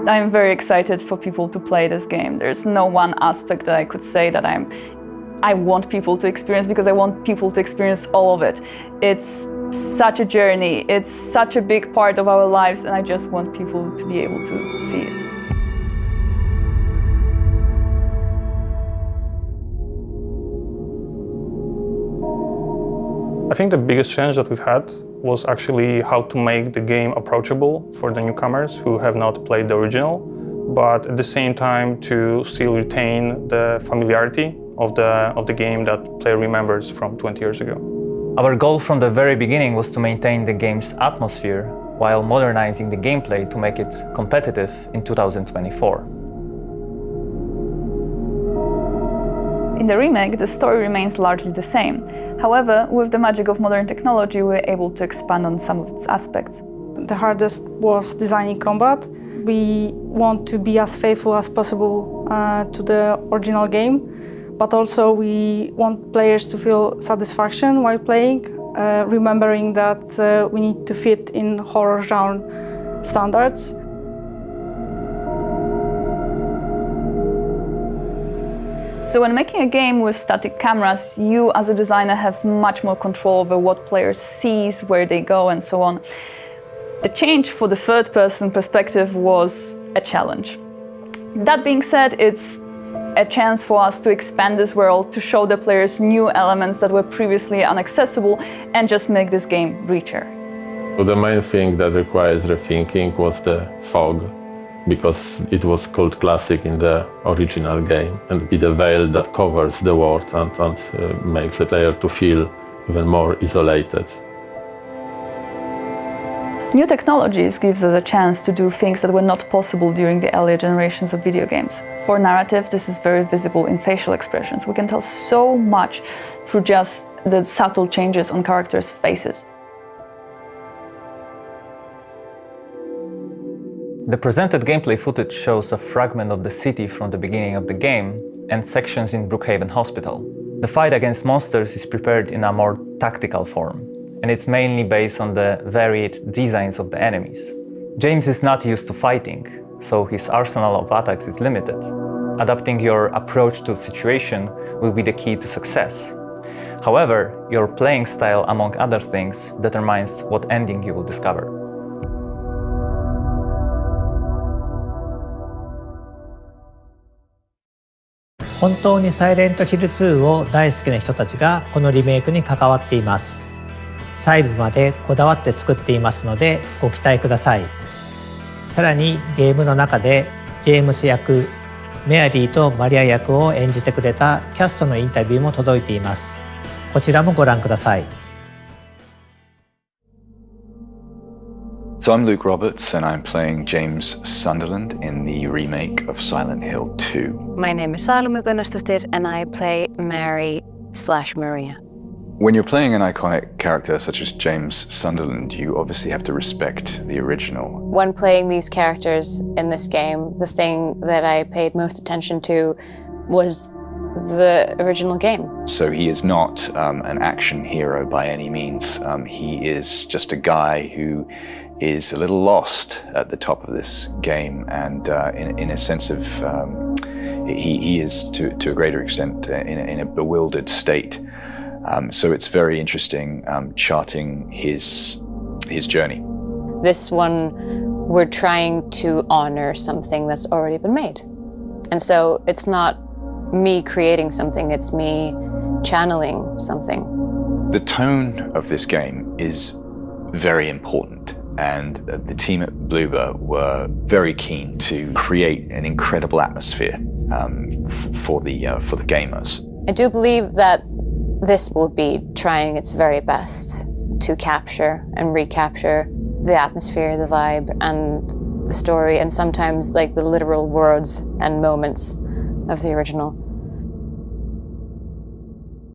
I'm very excited for people to play this game. There's no one aspect that I could say that I want people to experience, because I want people to experience all of it. It's such a journey, it's such a big part of our lives, and I just want people to be able to see it. I think the biggest challenge that we've had was actually how to make the game approachable for the newcomers who have not played the original, but at the same time to still retain the familiarity of the game that player remembers from 20 years ago. Our goal from the very beginning was to maintain the game's atmosphere while modernizing the gameplay to make it competitive in 2024. In the remake, the story remains largely the same. However, with the magic of modern technology, we were able to expand on some of its aspects. The hardest was designing combat. We want to be as faithful as possible to the original game, but also we want players to feel satisfaction while playing, remembering that we need to fit in horror genre standards. So when making a game with static cameras, you as a designer have much more control over what players see, where they go, and so on. The change for the third-person perspective was a challenge. That being said, it's a chance for us to expand this world, to show the players new elements that were previously inaccessible, and just make this game richer. The main thing that requires rethinking was the fog, because it was called classic in the original game, and it's a veil that covers the world and makes the player to feel even more isolated. New technologies gives us a chance to do things that were not possible during the earlier generations of video games. For narrative, this is very visible in facial expressions. We can tell so much through just the subtle changes on characters' faces. The presented gameplay footage shows a fragment of the city from the beginning of the game and sections in Brookhaven Hospital. The fight against monsters is prepared in a more tactical form, and it's mainly based on the varied designs of the enemies. James is not used to fighting, so his arsenal of attacks is limited. Adapting your approach to a situation will be the key to success. However, your playing style, among other things, determines what ending you will discover. 本当にサイレントヒル2を大好きな人たちがこのリメイクに関わっています。細部までこだわって作っていますのでご期待ください。さらにゲームの中でジェームス役、メアリーとマリア役を演じてくれたキャストのインタビューも届いています。こちらもご覧ください。So I'm Luke Roberts and I'm playing James Sunderland in the remake of Silent Hill 2. My name is Salome Gunnarsdottir and I play Mary/Maria. When you're playing an iconic character such as James Sunderland, you obviously have to respect the original. When playing these characters in this game, the thing that I paid most attention to was the original game. So he is not an action hero by any means. He is just a guy who is a little lost at the top of this game, and in a sense of he is to a greater extent in a bewildered state. So it's very interesting charting his journey. This one, we're trying to honor something that's already been made. And so it's not me creating something, it's me channeling something. The tone of this game is very important. And the team at Bloober were very keen to create an incredible atmosphere for the gamers. I do believe that this will be trying its very best to capture and recapture the atmosphere, the vibe, and the story, and sometimes like the literal words and moments of the original.